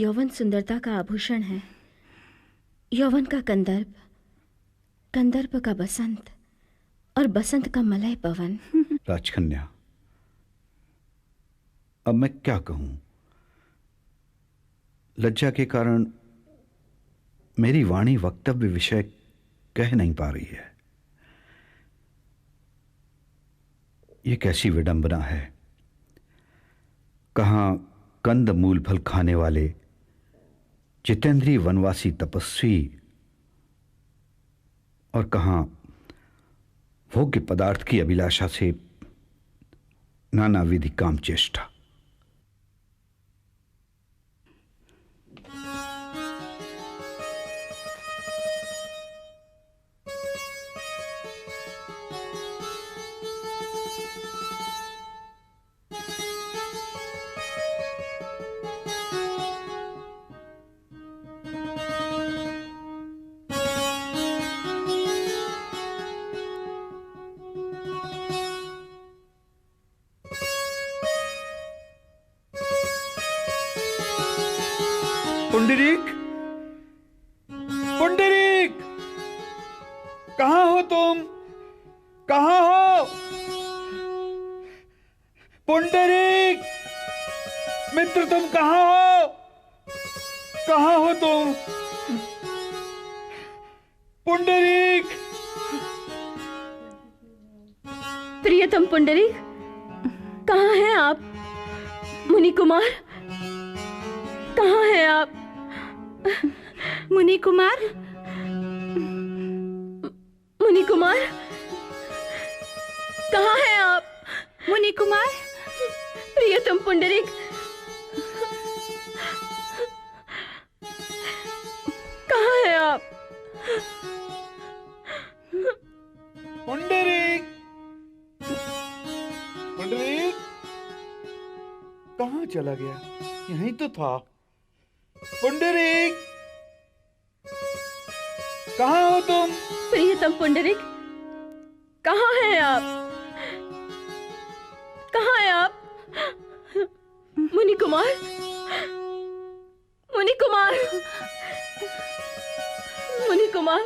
यौवन सुंदरता का आभूषण है, यौवन का कंदर्प, कंदर्प का बसंत और बसंत का मलय पवन। राजकन्या, अब मैं क्या कहूं? लज्जा के कारण मेरी वाणी वक्तव्य विषय कह नहीं पा रही है। यह कैसी विडंबना है। कहां कंद मूल फल खाने वाले जितेंद्रीय वनवासी तपस्वी और कहां भोग्य पदार्थ की अभिलाषा से नाना विधि काम चेष्टा। पुंडरीक, पुंडरीक, कहां हो तुम? कहां हो? पुंडरीक मित्र, तुम कहां हो? कहां हो तुम? पुंडरीक। प्रियतम पुंडरीक, कहां हैं आप? मुनि कुमार, कहां हैं आप? मुनि कुमार, मुनि कुमार, कहां हैं आप? मुनि कुमार, प्रियतम पुंडरीक, कहां हैं आप? पुंडरीक, पुंडरीक कहां चला गया? यहीं तो था। पुंडरीक, कहां हो तुम? प्रियतम पुंडरीक, कहां हैं आप? कहां हैं आप? मुनि कुमार, मुनि कुमार, मुनि कुमार,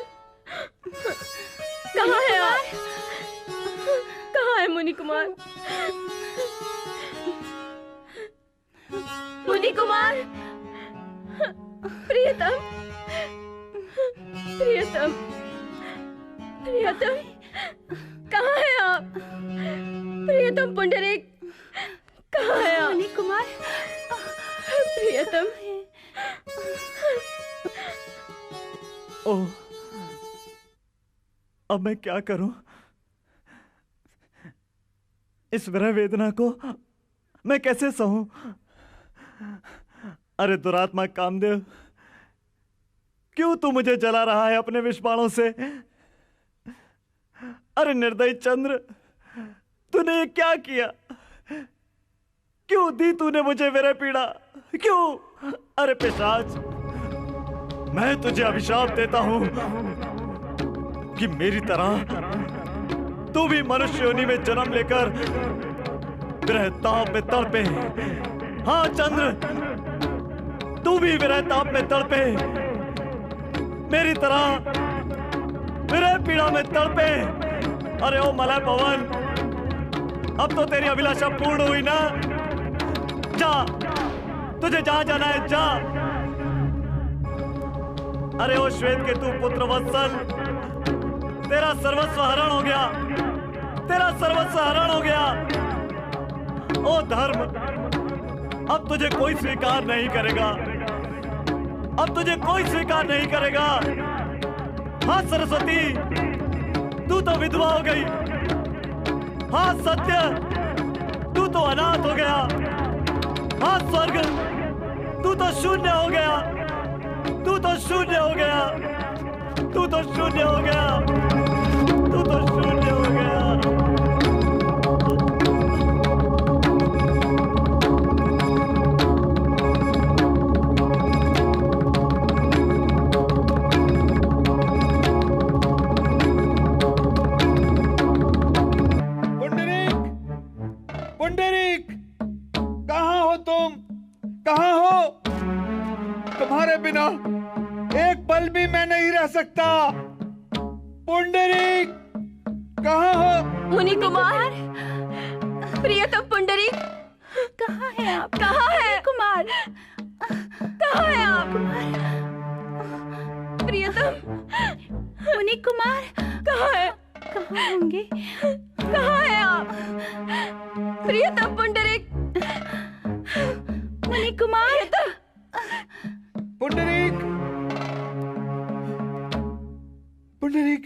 कहां हैं आप? कहां है मुनि कुमार? मुनि कुमार, प्रियतम, प्रियतम, प्रियतम, कहां हैं आप? प्रियतम पुंडरीक, कहां हैं आप? मुनि कुमार, प्रियतम। ओह, अब मैं क्या करूं? इस विरह वेदना को मैं कैसे सहूं? अरे दुरात्मा कामदेव, क्यों तू मुझे जला रहा है अपने विषबाणों से? अरे निर्दयी चंद्र, तूने ये क्या किया? क्यों दी तूने मुझे विरह पीड़ा? क्यों? अरे पिशाच, मैं तुझे अभिशाप देता हूं कि मेरी तरह तू भी मनुष्य योनि में जन्म लेकर विरह ताप में तड़पे। हाँ चंद्र, तू भी विरह ताप में तड़पे, मेरी तरह विरह पीड़ा में तड़पे। अरे ओ मलय पवन, अब तो तेरी अभिलाषा पूर्ण हुई ना? जा, तुझे जहां जाना है जा। अरे ओ श्वेत के तू पुत्र वत्सल, तेरा सर्वस्व हरण हो गया, तेरा सर्वस्व हरण हो गया। ओ धर्म, अब तुझे कोई स्वीकार नहीं करेगा, अब तुझे कोई स्वीकार नहीं करेगा। हाँ सरस्वती, तू तो विधवा हो गई। हाँ सत्य, तू तो अनाथ हो गया। हाँ स्वर्ग, तू तो शून्य हो गया, तू तो शून्य हो गया, तू तो शून्य हो गया, तू तो शून्य हो गया। पुंडरीक, कहां हो तुम? कहां हो? तुम्हारे बिना एक पल भी मैं नहीं रह सकता। पुंडरीक, कहाँ हो? मुनि कुमार, प्रियतम पुंडरीक, कहाँ है आप? कहाँ है कुमार? कहाँ है आप? प्रियतम मुनि कुमार कहाँ है? कहाँ होंगे? कहाँ है आप? प्रियतम पुंडरीक, मुनि कुमार, पुंडरीक, पुंडरीक,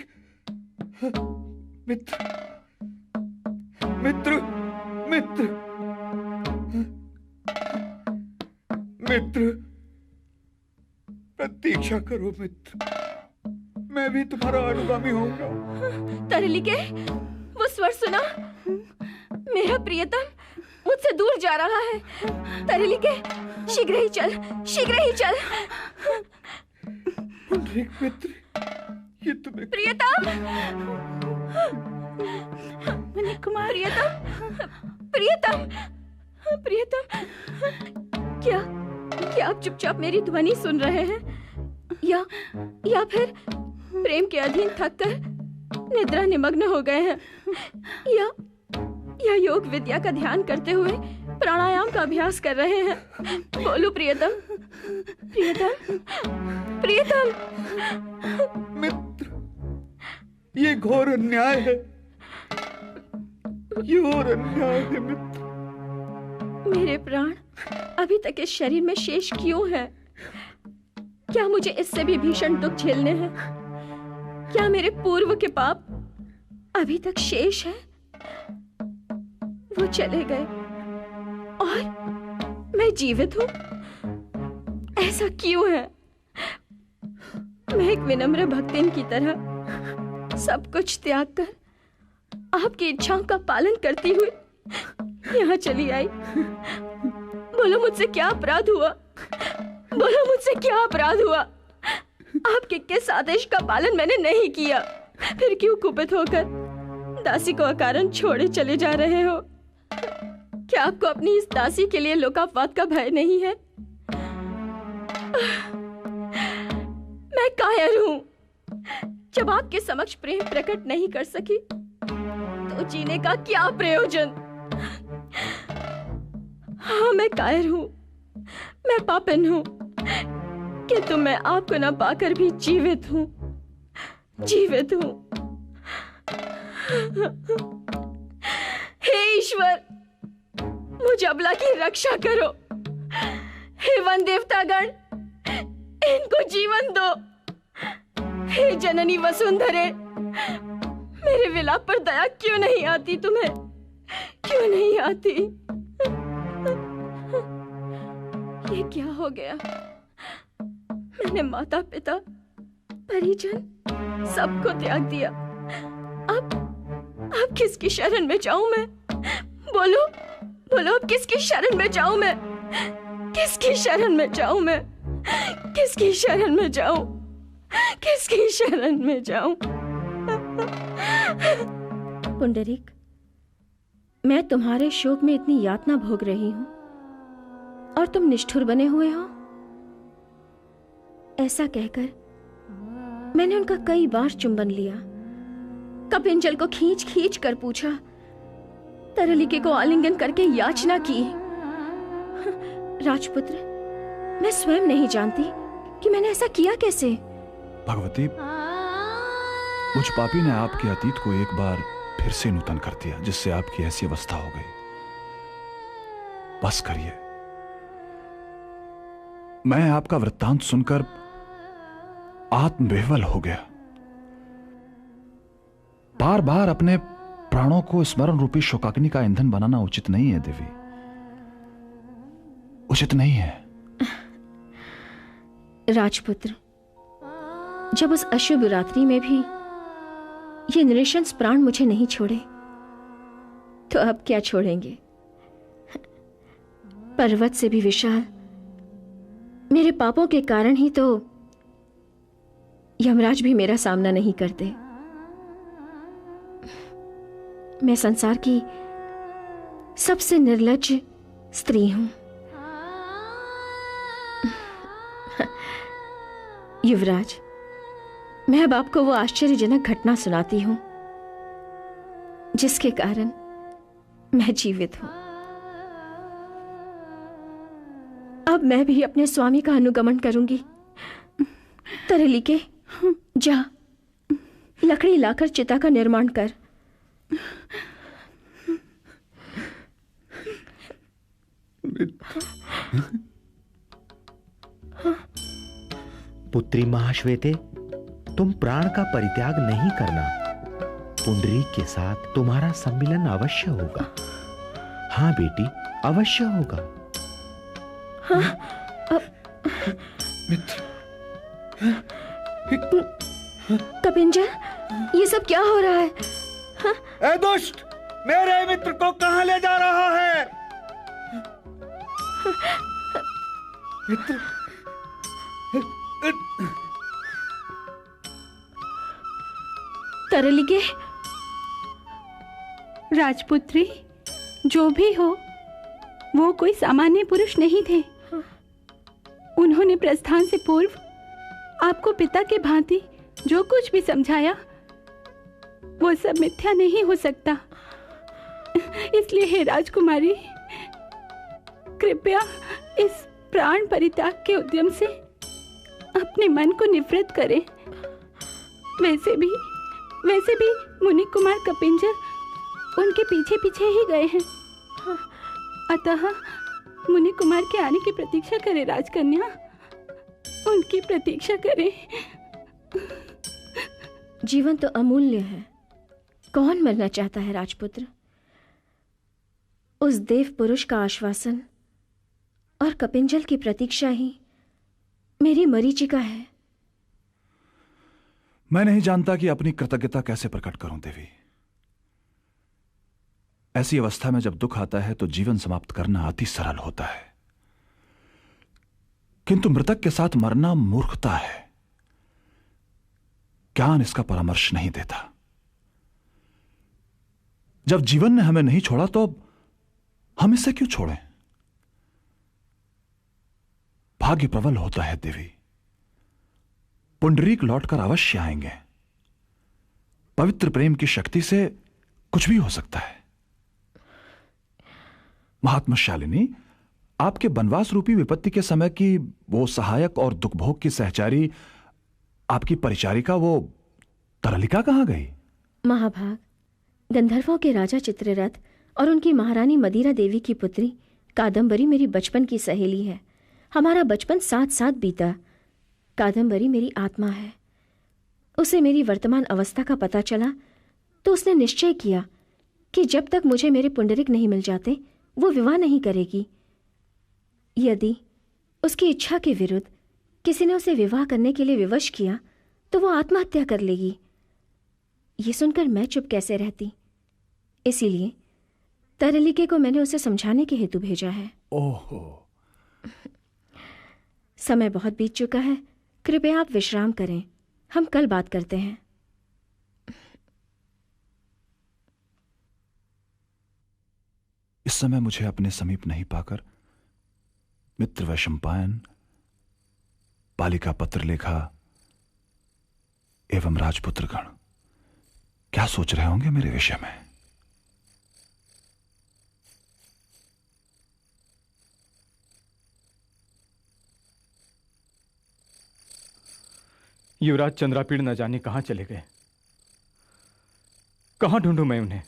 मित्र, मित्र, मित्र, मित्र, प्रतीक्षा करो मित्र, मैं भी तुम्हारा अनुगामी होऊंगा। तरलिके, वो स्वर सुना? मेरा प्रियतम मुझसे दूर जा रहा है। तरलिके, शीघ्र ही चल, शीघ्र ही चल। पुंडरीक मित्र, ये तुम्हें प्रियतम, मुनि कुमार, प्रियतम, प्रियतम, प्रियतम, क्या क्या आप चुपचाप मेरी ध्वनि सुन रहे हैं, या फिर प्रेम के अधीन थककर निद्रा निमग्न हो गए हैं, या योग विद्या का ध्यान करते हुए प्राणायाम का अभ्यास कर रहे हैं? बोलो प्रियतम, प्रियतम, प्रियतम। मित्र, ये घोर अन्याय है, ये घोर अन्याय है मित्र। मेरे प्राण अभी तक इस शरीर में शेष क्यों हैं? क्या मुझे इससे भी भीषण दुख झेलने हैं? क्या मेरे पूर्व के पाप अभी तक शेष हैं? वो चले गए और मैं जीवित हूं। ऐसा क्यों है? मैं एक विनम्र भक्तिन की तरह सब कुछ त्याग कर आपकी इच्छाओं का पालन करती हुई यहाँ चली आई। बोलो मुझसे क्या अपराध हुआ? बोलो मुझसे क्या अपराध हुआ? आपके किस आदेश का पालन मैंने नहीं किया? फिर क्यों कुपित होकर दासी को अकारण छोड़े चले जा रहे हो? क्या आपको अपनी इस दासी के लिए लोकापवाद का भय नहीं है? मैं कायर हूं। जब आपके समक्ष प्रेम प्रकट नहीं कर सकी तो जीने का क्या प्रयोजन? हाँ, मैं कायर हूं, मैं पापिन हूं, किंतु मैं आपको न पाकर भी जीवित हूं, जीवित हूं। हे ईश्वर, मुझ अबला की रक्षा करो। हे वन देवतागण, इनको जीवन दो। हे जननी वसुंधरे, मेरे विलाप पर दया क्यों नहीं आती तुम्हें? क्यों नहीं आती? ये क्या हो गया? मैंने माता पिता परिजन सबको त्याग दिया। अब किसकी शरण में जाऊं मैं? बोलो बोलो, अब किसकी शरण में जाऊं मैं? किसकी शरण में जाऊं मैं? किसकी शरण में जाऊं? किसकी शरण में जाऊं? पुंडरीक, मैं तुम्हारे शोक में इतनी यातना भोग रही हूं और तुम निष्ठुर बने हुए हो। ऐसा कहकर मैंने उनका कई बार चुंबन लिया, कपिंजल को खींच खींच कर पूछा, तरलिके को आलिंगन करके याचना की। राजपुत्र, मैं स्वयं नहीं जानती कि मैंने ऐसा किया कैसे। भगवती, मुझ पापी ने आपके अतीत को एक बार फिर से नूतन कर दिया, जिससे आपकी ऐसी अवस्था हो गई। बस करिए। मैं आपका वृत्तांत सुनकर आत्मविह्वल हो गया। बार बार अपने प्राणों को स्मरण रूपी शोकाग्नि का ईंधन बनाना उचित नहीं है देवी, उचित नहीं है। राजपुत्र, जब उस अशुभ रात्रि में भी ये नृशंस प्राण मुझे नहीं छोड़े, तो अब क्या छोड़ेंगे? पर्वत से भी विशाल मेरे पापों के कारण ही तो यमराज भी मेरा सामना नहीं करते। मैं संसार की सबसे निर्लज्ज स्त्री हूं। युवराज, मैं अब आपको वो आश्चर्यजनक घटना सुनाती हूं जिसके कारण मैं जीवित हूं। अब मैं भी अपने स्वामी का अनुगमन करूंगी। तरलिके, जा लकड़ी लाकर चिता का निर्माण कर। पुत्री महाश्वेते, तुम प्राण का परित्याग नहीं करना। पुंडरीक के साथ तुम्हारा सम्मिलन अवश्य होगा। हाँ बेटी, अवश्य होगा। हाँ, मित्र, कपिंजर, ये सब क्या हो रहा है? हाँ? ए दुष्ट, मेरे मित्र को कहां ले जा रहा है? मित्र, तरलिके, राजपुत्री, जो भी हो, वो कोई सामान्य पुरुष नहीं थे। उन्होंने प्रस्थान से पूर्व आपको पिता के भांति जो कुछ भी समझाया, वो सब मिथ्या नहीं हो सकता। इसलिए हे राजकुमारी, कृपया इस प्राण परित्याग के उद्यम से अपने मन को निवृत्त करें। वैसे भी मुनि कुमार कपिंजर उनके पीछे पीछे ही गए हैं। अतः मुनि कुमार के आने की प्रतीक्षा करें राजकन्या, उनकी प्रतीक्षा करें। जीवन तो अमूल्य है, कौन मरना चाहता है राजपुत्र? उस देव पुरुष का आश्वासन और कपिंजल की प्रतीक्षा ही मेरी मरीचिका है। मैं नहीं जानता कि अपनी कृतज्ञता कैसे प्रकट करूं देवी। ऐसी अवस्था में जब दुख आता है तो जीवन समाप्त करना अति सरल होता है, किंतु मृतक के साथ मरना मूर्खता है। ज्ञान इसका परामर्श नहीं देता। जब जीवन ने हमें नहीं छोड़ा तो हम इसे क्यों छोड़ें? भाग्य प्रबल होता है देवी। पुंडरीक लौटकर अवश्य आएंगे। पवित्र प्रेम की शक्ति से कुछ भी हो सकता है। महात्मा शालिनी, आपके बनवास रूपी विपत्ति के समय की वो सहायक और दुखभोग की सहचारी, आपकी परिचारिका, वो तरलिका कहां गई? महाभाग, गंधर्वों के राजा चित्ररथ और उनकी महारानी मदिरा देवी की पुत्री कादम्बरी मेरी बचपन की सहेली है। हमारा बचपन साथ साथ बीता। कादम्बरी मेरी आत्मा है। उसे मेरी वर्तमान अवस्था का पता चला तो उसने निश्चय किया कि जब तक मुझे मेरे पुंडरीक नहीं मिल जाते वो विवाह नहीं करेगी। यदि उसकी इच्छा के विरुद्ध किसी ने उसे विवाह करने के लिए विवश किया तो वो आत्महत्या कर लेगी। ये सुनकर मैं चुप कैसे रहती। इसीलिए तरलिके को मैंने उसे समझाने के हेतु भेजा है। ओहो, समय बहुत बीत चुका है, कृपया आप विश्राम करें। हम कल बात करते हैं। इस समय मुझे अपने समीप नहीं पाकर मित्र वैशंपायन, बालिका पत्रलेखा एवं राजपुत्रगण क्या सोच रहे होंगे मेरे विषय में? युवराज चंद्रापीड़ न जाने कहां चले गए। कहां ढूंढूं मैं उन्हें?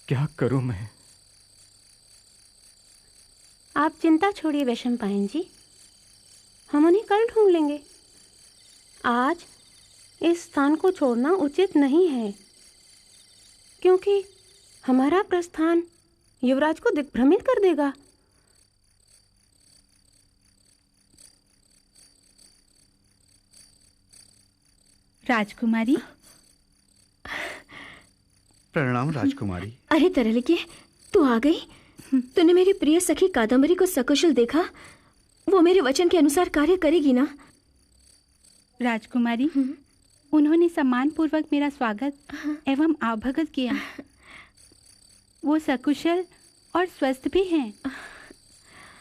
क्या करूं मैं? आप चिंता छोड़िए वैशंपायन जी, हम उन्हें कल ढूंढ लेंगे। आज इस स्थान को छोड़ना उचित नहीं है, क्योंकि हमारा प्रस्थान युवराज को दिग्भ्रमित कर देगा। राजकुमारी। प्रणाम राजकुमारी। अरे तरलिके, तू आ गई। तूने मेरी प्रिय सखी कादम्बरी को सकुशल देखा? वो मेरे वचन के अनुसार कार्य करेगी ना? राजकुमारी, उन्होंने सम्मान पूर्वक मेरा स्वागत एवं आवभगत किया। वो सकुशल और स्वस्थ भी हैं।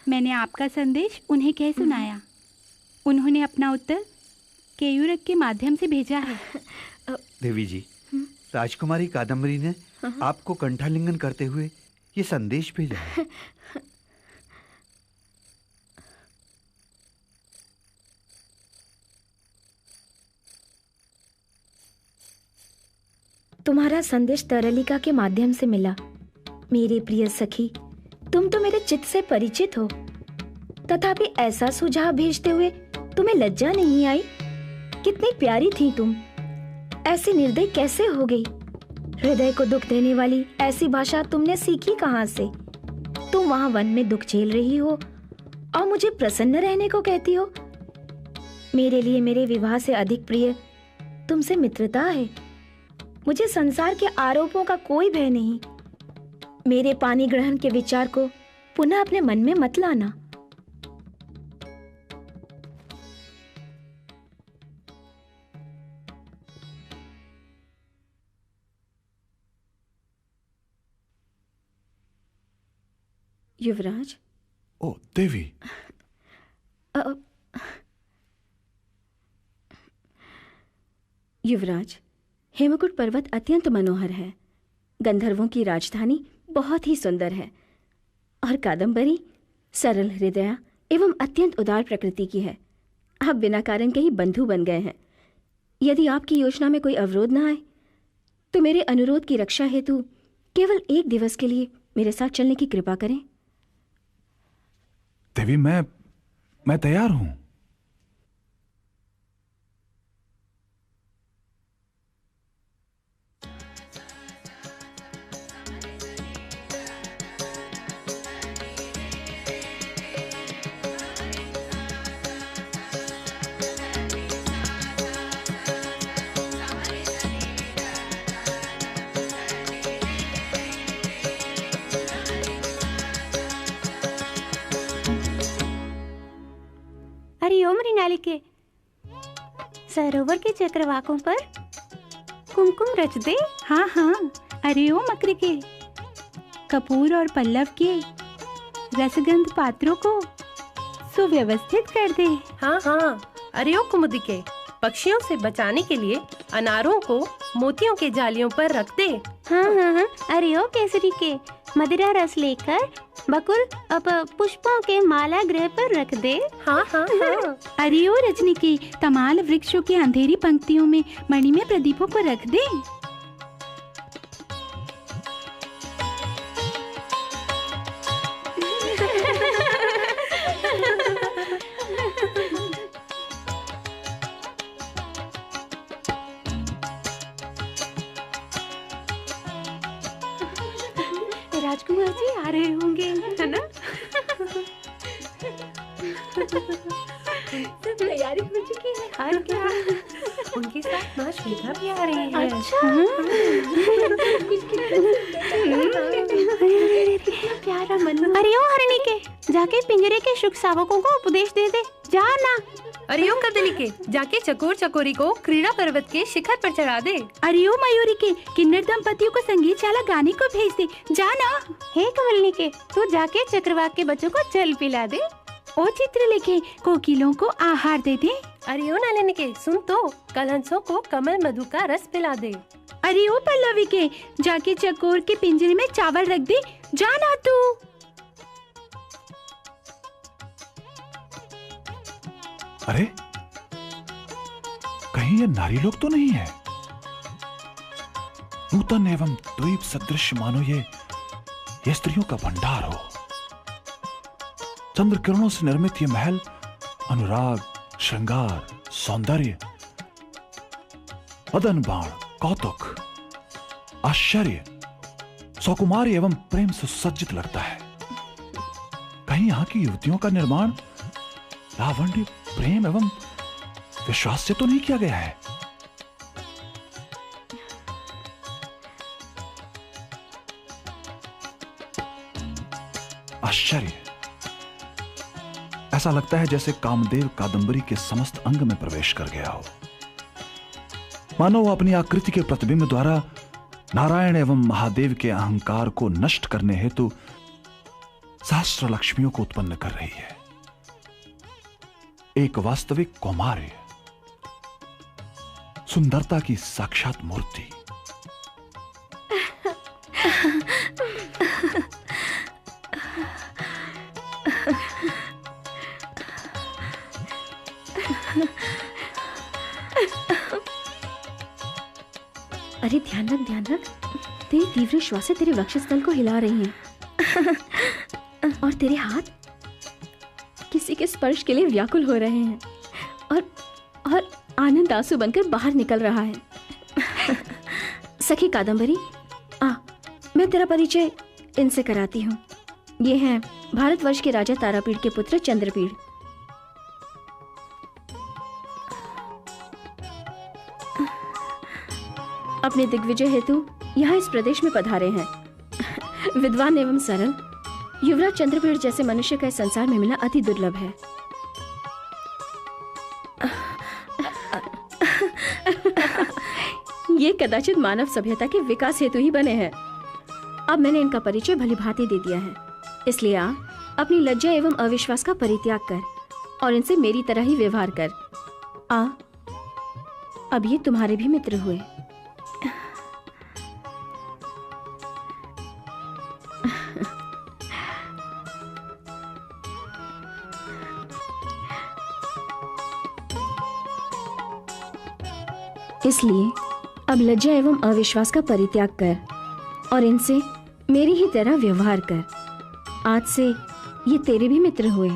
मैंने आपका संदेश उन्हें कह सुनाया। उन्होंने अपना उत्तर केयूरक के माध्यम से भेजा है। देवी जी, राजकुमारी कादम्बरी ने आपको कंठालिंगन करते हुए ये संदेश भेजा है। तुम्हारा संदेश तरलिका के माध्यम से मिला। मेरे प्रिय सखी, तुम तो मेरे चित्त से परिचित हो, तथापि ऐसा सुझाव भेजते हुए तुम्हें लज्जा नहीं आई? कितनी प्यारी थी तुम, ऐसी निर्दय कैसे हो गई? हृदय को दुख देने वाली ऐसी भाषा तुमने सीखी कहाँ से? तुम वहां वन में दुख झेल रही हो और मुझे प्रसन्न रहने को कहती हो। मेरे लिए मेरे विवाह से अधिक प्रिय तुमसे मित्रता है। मुझे संसार के आरोपों का कोई भय नहीं। मेरे पानी ग्रहण के विचार को पुनः अपने मन में मत लाना। युवराज। ओ देवी। युवराज, हेमकुट पर्वत अत्यंत मनोहर है। गंधर्वों की राजधानी बहुत ही सुंदर है और कादम्बरी सरल हृदया एवं अत्यंत उदार प्रकृति की है। आप बिना कारण के ही बंधु बन गए हैं। यदि आपकी योजना में कोई अवरोध न आए तो मेरे अनुरोध की रक्षा हेतु केवल 1 दिवस के लिए मेरे साथ चलने की कृपा करें। देवी, मैं तैयार हूं। हरिओम मृणालिके, सरोवर के चक्रवाकों पर कुमकुम रच दे। हाँ हाँ, अरे ओ मकरिके, कपूर और पल्लव के रसगंध पात्रों को सुव्यवस्थित कर दे। हाँ हाँ, अरे ओ कुमुदिके, पक्षियों से बचाने के लिए अनारों को मोतियों के जालियों पर रख दे। हाँ हाँ हाँ, अरे ओ केसरी के, मदिरा रस लेकर बकुल अब पुष्पों के माला गृह पर रख दे। हाँ हाँ हाँ। अरे ओ रजनी के, तमाल वृक्षों के अंधेरी पंक्तियों में मणिमय प्रदीपों को रख दे। राजकुमार जी आ रहे होंगे, है ना? सब तैयारी हो चुकी है। और क्या, उनके साथ माँ श्वेता भी आ रही है। अच्छा। प्यारा मन। अरे ओ हरिणी के, जाके पिंजरे के शुक शावकों को उपदेश दे दे। जा ना। अरे ओ कदली के, जाके चकोर चकोरी को क्रीड़ा पर्वत के शिखर पर चढ़ा दे। अरे ओ मयूरी के, किन्नर दंपतियों को संगीत शाला गाने को भेज दे। जा ना। हे कमलनी के, तू जाके चक्रवाक के बच्चों को जल पिला दे। ओ चित्र लिखे, कोकिलों को आहार दे दे। अरे ओ नालिनी के, सुन तो, कलहंसों को कमल मधु का रस पिला दे। अरे ओ पल्लवी के, जाके चकोर के पिंजरे में चावल रख दे। जा ना तू। अरे कहीं ये नारी लोग तो नहीं है? नूतन एवं द्वीप सदृश मानो ये स्त्रियों का भंडार हो। चंद्र किरणों से निर्मित ये महल अनुराग, श्रृंगार, सौंदर्य, मदन बाण, कौतुक, आश्चर्य, सौकुमारी एवं प्रेम से सुसज्जित लगता है। कहीं यहां की युवतियों का निर्माण लावण्य, प्रेम एवं विश्वास से तो नहीं किया गया है? आश्चर्य! ऐसा लगता है जैसे कामदेव कादम्बरी के समस्त अंग में प्रवेश कर गया हो। मानो वो अपनी आकृति के प्रतिबिंब द्वारा नारायण एवं महादेव के अहंकार को नष्ट करने हेतु सहस्त्र लक्ष्मियों को उत्पन्न कर रही है। एक वास्तविक कौमार्य, सुंदरता की साक्षात मूर्ति। अरे ध्यान रख, ध्यान रख। तेरी तीव्र श्वासें तेरे वक्षस्थल को हिला रही हैं और तेरे हाथ किसी के स्पर्श के लिए व्याकुल हो रहे हैं और आनंद आंसू बनकर बाहर निकल रहा है। सखी कादम्बरी, मैं तेरा परिचय इनसे कराती हूँ। ये हैं भारतवर्ष के राजा तारापीड़ के पुत्र चंद्रपीड़। अपने दिग्विजय हेतु यहाँ इस प्रदेश में पधारे हैं। विद्वान एवं सरल युवराज चंद्रपीड़ जैसे मनुष्य का इस संसार में मिलना अति दुर्लभ है। ये कदाचित मानव सभ्यता के विकास हेतु ही बने हैं। अब मैंने इनका परिचय भली भांति दे दिया है, इसलिए अपनी लज्जा एवं अविश्वास का परित्याग कर और इनसे मेरी तरह ही व्यवहार कर। अब ये तुम्हारे भी मित्र हुए। इसलिए अब लज्जा एवं अविश्वास का परित्याग कर और इनसे मेरी ही तरह व्यवहार कर। आज से ये तेरे भी मित्र हुए।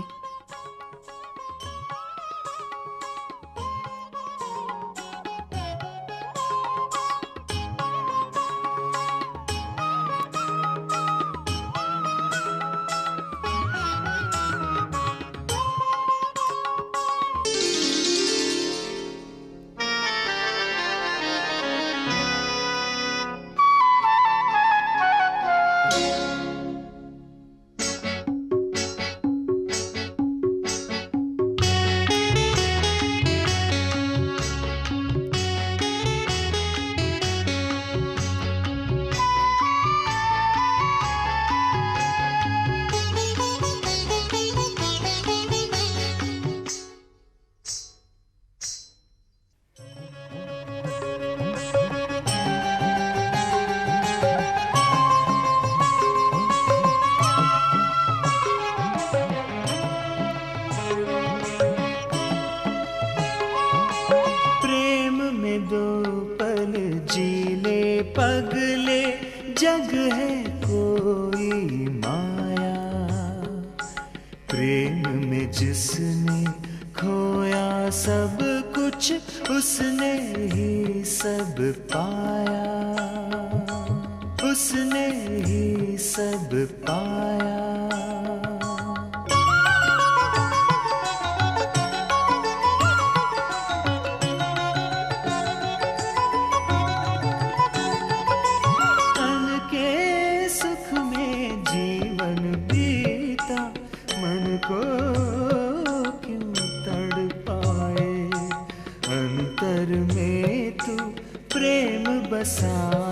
अंतर में तू प्रेम बसा